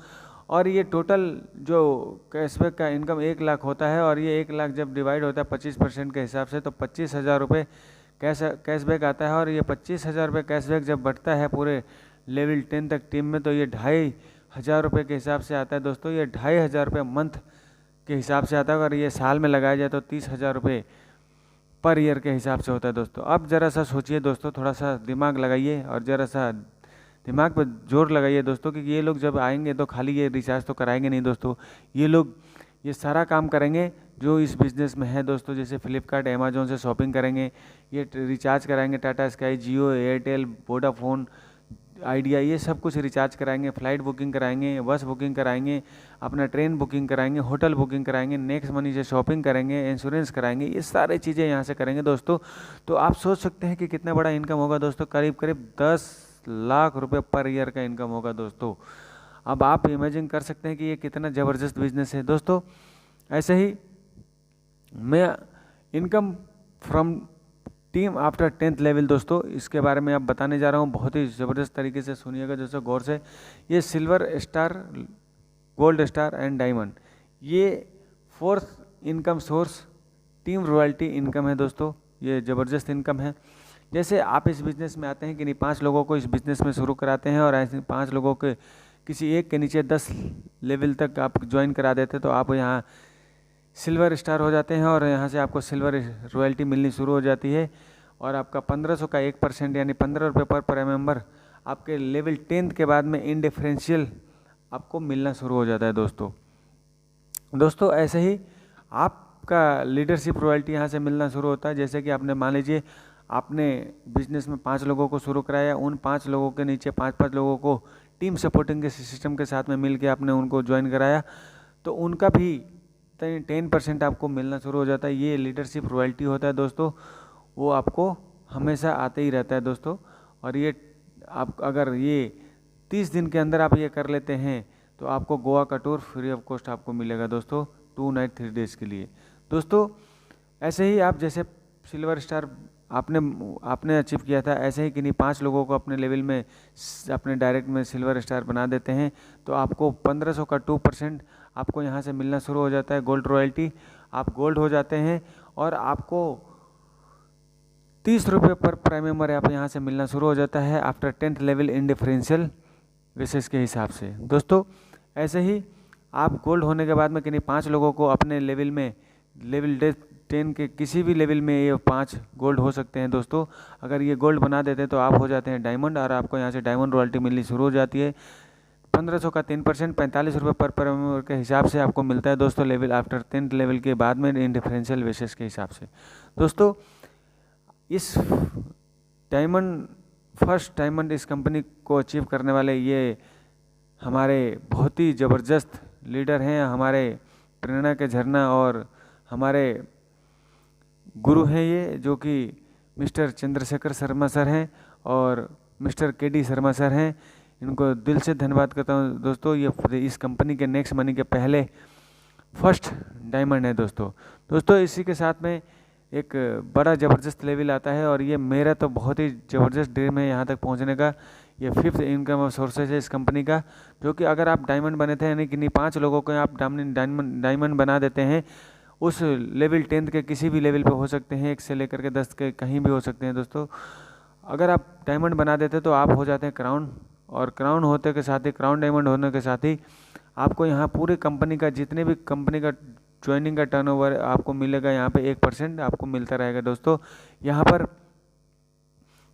और ये टोटल जो कैशबैक का इनकम 1 लाख होता है, और ये 1 लाख जब डिवाइड होता है 25% के हिसाब से, तो 25,000 रुपये कैशबैक आता है। और ये 25,000 रुपये कैशबैक जब बढ़ता है पूरे लेवल 10 तक टीम में, तो ये 2,500 रुपये के हिसाब से आता है दोस्तों। ये 2,500 रुपये मंथ के हिसाब से आता है, अगर ये साल में लगाया जाए तो 30,000 रुपये पर ईयर के हिसाब से होता है दोस्तों। अब ज़रा सा सोचिए दोस्तों, थोड़ा सा दिमाग लगाइए और ज़रा सा दिमाग पर जोर लगाइए दोस्तों, क्योंकि ये लोग जब आएंगे तो खाली ये रिचार्ज तो कराएंगे नहीं दोस्तों, ये लोग ये सारा काम करेंगे जो इस बिज़नेस में है दोस्तों। जैसे फ्लिपकार्ट, अमेजोन से शॉपिंग करेंगे, ये रिचार्ज कराएंगे, टाटा स्काई, जियो, एयरटेल, वोडाफोन, आइडिया, ये सब कुछ रिचार्ज कराएंगे, फ्लाइट बुकिंग कराएंगे, बस बुकिंग कराएंगे, अपना ट्रेन बुकिंग कराएंगे, होटल बुकिंग कराएंगे, नेक्स्ट मनी से शॉपिंग करेंगे, इंश्योरेंस कराएंगे, ये सारी चीज़ें यहाँ से करेंगे दोस्तों। तो आप सोच सकते हैं कि कितना बड़ा इनकम होगा दोस्तों, करीब करीब 10 लाख रुपये पर ईयर का इनकम होगा दोस्तों। अब आप इमेजिन कर सकते हैं कि ये कितना ज़बरदस्त बिजनेस है दोस्तों। ऐसे ही मैं income from team after 10th level दोस्तों, इसके बारे में आप बताने जा रहा हूँ, बहुत ही ज़बरदस्त तरीके से सुनिएगा दोस्तों गौर से। ये silver star, gold star and diamond, ये 4th income source team royalty income है दोस्तों। ये ज़बरदस्त इनकम है। जैसे आप इस बिज़नेस में आते हैं कि नहीं, 5 लोगों को इस बिज़नेस में शुरू कराते हैं, और ऐसे 5 लोगों के किसी एक के नीचे 10 लेवल तक आप ज्वाइन करा देते हैं, तो आप यहाँ सिल्वर स्टार हो जाते हैं, और यहाँ से आपको सिल्वर रॉयल्टी मिलनी शुरू हो जाती है। और आपका 1500 का 1% यानी 15 रुपये पर मेंबर आपके लेवल 10th के बाद में इंडिफरेंशियल आपको मिलना शुरू हो जाता है दोस्तों। ऐसे ही आपका लीडरशिप रॉयल्टी यहाँ से मिलना शुरू होता है। जैसे कि आपने मान लीजिए आपने बिजनेस में 5 लोगों को शुरू कराया, उन 5 लोगों के नीचे 5-5 लोगों को टीम सपोर्टिंग के सिस्टम के साथ में मिल के आपने उनको ज्वाइन कराया, तो उनका भी 10% आपको मिलना शुरू हो जाता है। ये लीडरशिप रॉयल्टी होता है दोस्तों, वो आपको हमेशा आते ही रहता है दोस्तों। और ये आप अगर ये 30 दिन के अंदर आप ये कर लेते हैं तो आपको गोवा का टूर फ्री ऑफ कॉस्ट आपको मिलेगा दोस्तों, 2 नाइट 3 डेज़ के लिए दोस्तों। ऐसे ही आप जैसे सिल्वर स्टार आपने अचीव किया था, ऐसे ही किन्हीं 5 लोगों को अपने लेवल में अपने डायरेक्ट में सिल्वर स्टार बना देते हैं तो आपको 1500 का 2% आपको यहाँ से मिलना शुरू हो जाता है गोल्ड रॉयल्टी। आप गोल्ड हो जाते हैं और आपको 30 रुपये पर प्राइम मेंबर आप यहाँ से मिलना शुरू हो जाता है after 10th level in differential basis के हिसाब से। दोस्तों ऐसे ही आप गोल्ड होने के बाद में किन्हीं 5 लोगों को अपने लेवल में लेवल 10 के किसी भी लेवल में ये 5 गोल्ड हो सकते हैं। दोस्तों अगर ये गोल्ड बना देते हैं तो आप हो जाते हैं डायमंड और आपको यहाँ से डायमंड रॉयल्टी मिलनी शुरू हो जाती है। 1500 का 3% 45 रुपये पर प्राइम मेंबर के हिसाब से आपको मिलता है दोस्तों लेवल आफ्टर 10th लेवल के बाद में इन डिफरेंशियल बेसिस के हिसाब से। दोस्तों इस फर्स्ट डायमंड इस कंपनी को अचीव करने वाले ये हमारे बहुत ही ज़बरदस्त लीडर हैं, हमारे प्रेरणा के झरना और हमारे गुरु हैं ये, जो कि मिस्टर चंद्रशेखर शर्मा सर हैं और मिस्टर केडी शर्मा सर हैं। इनको दिल से धन्यवाद करता हूँ दोस्तों। ये इस कंपनी के नेक्स्ट मनी के पहले फर्स्ट डायमंड है दोस्तों इसी के साथ में एक बड़ा ज़बरदस्त लेवल आता है और ये मेरा तो बहुत ही ज़बरदस्त ड्रीम है यहाँ तक पहुँचने का। ये 5th इनकम ऑफ सोर्सेज है इस कंपनी का, जो कि अगर आप डायमंड बने थे यानी कि 5 लोगों को आप डायमंड बना देते हैं, उस लेवल 10th के किसी भी लेवल पे हो सकते हैं, 1 से लेकर के 10 के कहीं भी हो सकते हैं दोस्तों। अगर आप डायमंड बना देते तो आप हो जाते हैं क्राउन, और क्राउन होते के साथ ही क्राउन डायमंड होने के साथ ही आपको यहाँ पूरी कंपनी का जितने भी कंपनी का ज्वाइनिंग का टर्नओवर आपको मिलेगा, यहाँ पे 1% आपको मिलता रहेगा दोस्तों। यहाँ पर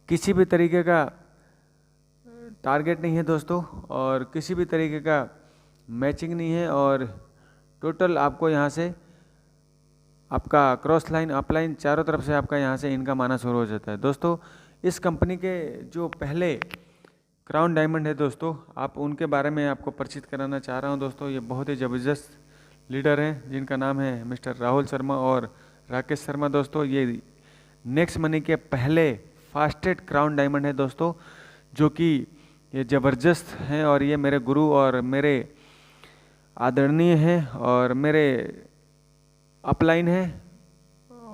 किसी भी तरीके का टारगेट नहीं है दोस्तों और किसी भी तरीके का मैचिंग नहीं है और टोटल आपको यहाँ से आपका क्रॉस लाइन अपलाइन चारों तरफ से आपका यहाँ से इनकम आना शुरू हो जाता है दोस्तों। इस कंपनी के जो पहले क्राउन डायमंड है दोस्तों, आप उनके बारे में आपको परिचित कराना चाह रहा हूँ दोस्तों। ये बहुत ही ज़बरदस्त लीडर हैं जिनका नाम है मिस्टर राहुल शर्मा और राकेश शर्मा दोस्तों। ये नेक्स्ट मनी के पहले फास्टेस्ट क्राउन डायमंड है दोस्तों, जो कि ये ज़बरदस्त हैं और ये मेरे गुरु और मेरे आदरणीय हैं और मेरे अपलाइन हैं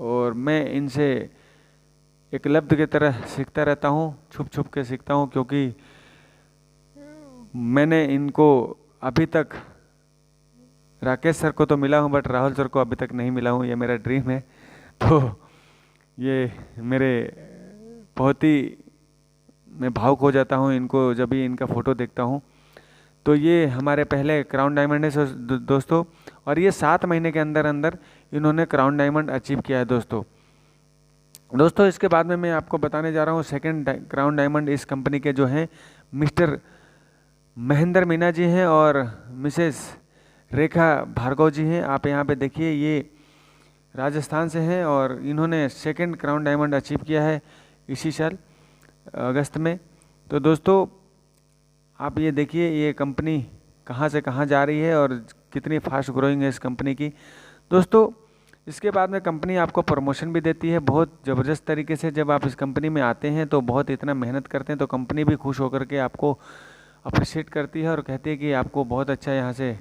और मैं इनसे एक लब्ध की तरह सीखता रहता हूँ, छुप छुप के सीखता हूँ, क्योंकि मैंने इनको अभी तक राकेश सर को तो मिला हूँ बट राहुल सर को अभी तक नहीं मिला हूँ। ये मेरा ड्रीम है। तो ये मेरे बहुत ही मैं भावुक हो जाता हूँ इनको जब भी इनका फ़ोटो देखता हूँ। तो ये हमारे पहले क्राउन डायमंड है दोस्तों और ये 7 महीने के अंदर अंदर इन्होंने क्राउन डायमंड अचीव किया है दोस्तों। इसके बाद में मैं आपको बताने जा रहा हूँ सेकंड क्राउन डायमंड इस कंपनी के जो हैं मिस्टर महेंद्र मीना जी हैं और मिसेस रेखा भार्गव जी हैं। आप यहाँ पे देखिए, ये राजस्थान से हैं और इन्होंने सेकंड क्राउन डायमंड अचीव किया है इसी साल अगस्त में। तो दोस्तों आप ये देखिए ये कंपनी कहाँ से कहाँ जा रही है और कितनी फास्ट ग्रोइंग है इस कंपनी की दोस्तों। इसके बाद में कंपनी आपको प्रमोशन भी देती है बहुत ज़बरदस्त तरीके से। जब आप इस कंपनी में आते हैं तो बहुत इतना मेहनत करते हैं तो कंपनी भी खुश होकर के आपको अप्रिशिएट करती है और कहती है कि आपको बहुत अच्छा यहाँ से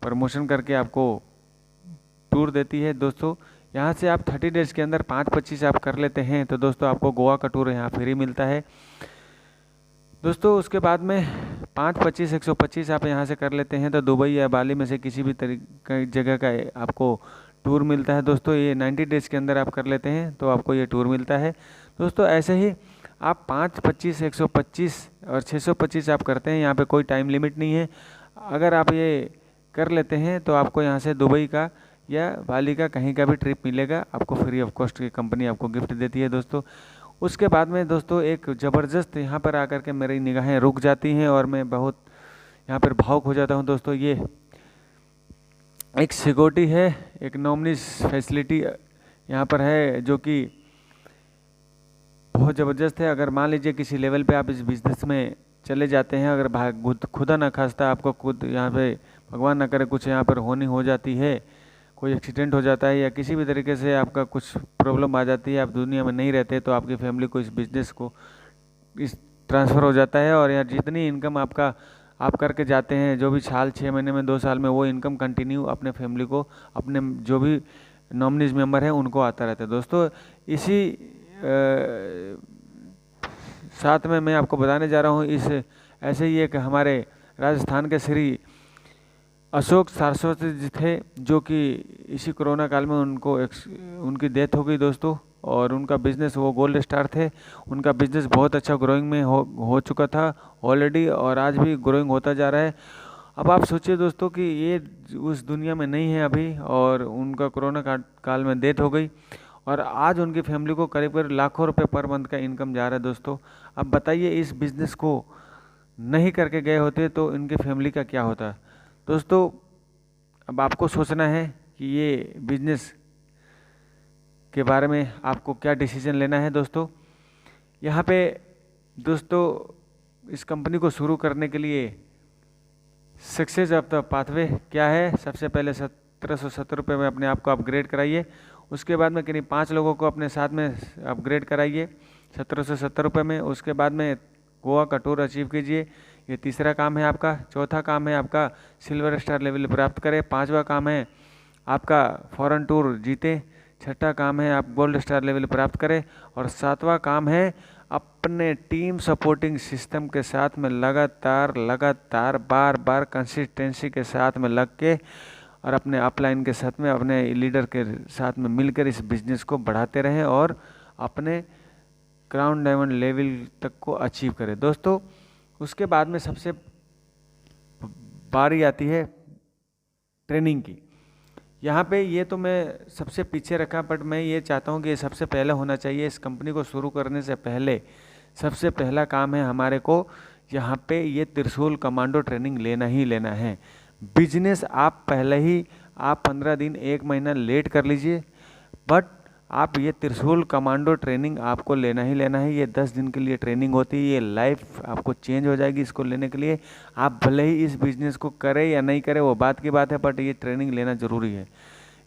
प्रमोशन करके आपको टूर देती है दोस्तों। यहाँ से आप 30 डेज़ के अंदर 5-25 आप कर लेते हैं तो दोस्तों आपको गोवा का टूर यहाँ फ्री मिलता है दोस्तों। उसके बाद में 5-25 125 आप यहाँ से कर लेते हैं तो दुबई या बाली में से किसी भी जगह का आपको टूर मिलता है दोस्तों। ये 90 डेज़ के अंदर आप कर लेते हैं तो आपको ये टूर मिलता है दोस्तों। ऐसे ही आप 5-25 125 और 625 आप करते हैं, यहाँ पे कोई टाइम लिमिट नहीं है। अगर आप ये कर लेते हैं तो आपको यहाँ से दुबई का या बाली का कहीं का भी ट्रिप मिलेगा आपको फ्री ऑफ कॉस्ट की कंपनी आपको गिफ्ट देती है दोस्तों। उसके बाद में दोस्तों एक ज़बरदस्त यहाँ पर आकर के मेरी निगाहें रुक जाती हैं और मैं बहुत यहाँ पर भावुक हो जाता हूँ दोस्तों। ये एक सिक्योरिटी है, एक नॉमिनीज फैसिलिटी यहाँ पर है जो कि बहुत ज़बरदस्त है। अगर मान लीजिए किसी लेवल पे आप इस बिज़नेस में चले जाते हैं, अगर खुदा न खास्ता आपको खुद यहाँ पे भगवान न करे कुछ यहाँ पर होनी हो जाती है, कोई एक्सीडेंट हो जाता है या किसी भी तरीके से आपका कुछ प्रॉब्लम आ जाती है, आप दुनिया में नहीं रहते तो आपकी फैमिली को इस बिज़नेस को इस ट्रांसफ़र हो जाता है और यार जितनी इनकम आप करके जाते हैं जो भी साल 6 महीने में 2 साल में वो इनकम कंटिन्यू अपने फैमिली को अपने जो भी नॉमिनीज मेंबर हैं उनको आता रहता है दोस्तों। इसी साथ में मैं आपको बताने जा रहा हूँ इस ऐसे ही एक हमारे राजस्थान के श्री अशोक सारस्वती जी थे, जो कि इसी कोरोना काल में उनकी डेथ हो गई दोस्तों। और उनका बिज़नेस, वो गोल्ड स्टार थे, उनका बिज़नेस बहुत अच्छा ग्रोइंग में हो चुका था ऑलरेडी, और आज भी ग्रोइंग होता जा रहा है। अब आप सोचिए दोस्तों कि ये उस दुनिया में नहीं है अभी, और उनका कोरोना काल में डेथ हो गई, और आज उनकी फैमिली को करीब करीब लाखों रुपए पर मंथ का इनकम जा रहा है दोस्तों। अब बताइए, इस बिज़नेस को नहीं करके गए होते तो इनकी फैमिली का क्या होता दोस्तों। अब आपको सोचना है कि ये बिजनेस के बारे में आपको क्या डिसीजन लेना है दोस्तों। यहाँ पे दोस्तों इस कंपनी को शुरू करने के लिए सक्सेस ऑफ द पाथवे क्या है। सबसे पहले 1770 रुपये में अपने आप को अपग्रेड कराइए। उसके बाद में करीब 5 लोगों को अपने साथ में अपग्रेड कराइए 1770 रुपये में। उसके बाद में गोवा का टूर अचीव कीजिए, ये तीसरा काम है आपका। चौथा काम है आपका सिल्वर स्टार लेवल प्राप्त करें। पांचवा काम है आपका फॉरेन टूर जीते। छठा काम है आप गोल्ड स्टार लेवल प्राप्त करें। और सातवां काम है अपने टीम सपोर्टिंग सिस्टम के साथ में लगातार बार बार कंसिस्टेंसी के साथ में लग के, और अपने अपलाइन के साथ में, अपने लीडर के साथ में मिलकर इस बिज़नेस को बढ़ाते रहें और अपने क्राउन डायमंड लेवल तक को अचीव करें दोस्तों। उसके बाद में सबसे बारी आती है ट्रेनिंग की। यहाँ पे ये तो मैं सबसे पीछे रखा, बट मैं ये चाहता हूँ कि ये सबसे पहले होना चाहिए। इस कंपनी को शुरू करने से पहले सबसे पहला काम है हमारे को यहाँ पे ये त्रिशूल कमांडो ट्रेनिंग लेना ही लेना है। बिजनेस आप पहले ही आप 15 दिन 1 महीना लेट कर लीजिए, बट आप ये त्रिशूल कमांडो ट्रेनिंग आपको लेना ही लेना है। ये 10 दिन के लिए ट्रेनिंग होती है, ये लाइफ आपको चेंज हो जाएगी इसको लेने के लिए। आप भले ही इस बिज़नेस को करें या नहीं करें वो बात की बात है, बट ये ट्रेनिंग लेना ज़रूरी है।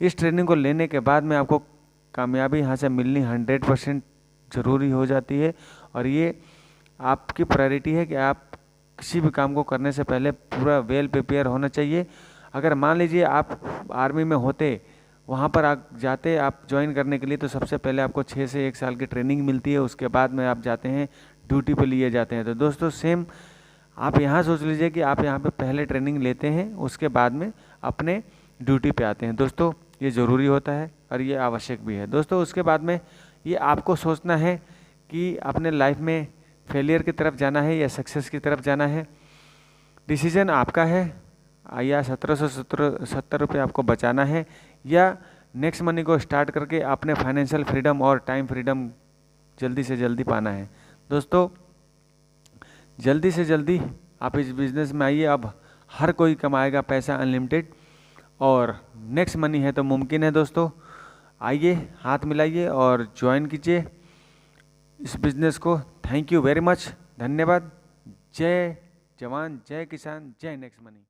इस ट्रेनिंग को लेने के बाद में आपको कामयाबी यहाँ से मिलनी 100% ज़रूरी हो जाती है। और ये आपकी प्रायोरिटी है कि आप किसी भी काम को करने से पहले पूरा वेल प्रिपेयर होना चाहिए। अगर मान लीजिए आप आर्मी में होते, वहाँ पर आप जाते आप ज्वाइन करने के लिए, तो सबसे पहले आपको 6 से 1 साल की ट्रेनिंग मिलती है। उसके बाद में आप जाते हैं ड्यूटी पे लिए जाते हैं। तो दोस्तों सेम आप यहाँ सोच लीजिए कि आप यहाँ पे पहले ट्रेनिंग लेते हैं, उसके बाद में अपने ड्यूटी पे आते हैं दोस्तों। ये ज़रूरी होता है और ये आवश्यक भी है दोस्तों। उसके बाद में ये आपको सोचना है कि अपने लाइफ में फेलियर की तरफ जाना है या सक्सेस की तरफ जाना है। डिसीजन आपका है। या 1770 रुपये आपको बचाना है, या नेक्स्ट मनी को स्टार्ट करके अपने फाइनेंशियल फ्रीडम और टाइम फ्रीडम जल्दी से जल्दी पाना है दोस्तों। जल्दी से जल्दी आप इस बिज़नेस में आइए। अब हर कोई कमाएगा पैसा अनलिमिटेड, और नेक्स्ट मनी है तो मुमकिन है दोस्तों। आइए, हाथ मिलाइए और ज्वाइन कीजिए इस बिज़नेस को। थैंक यू वेरी मच, धन्यवाद। जय जवान, जय किसान, जय नेक्स्ट मनी।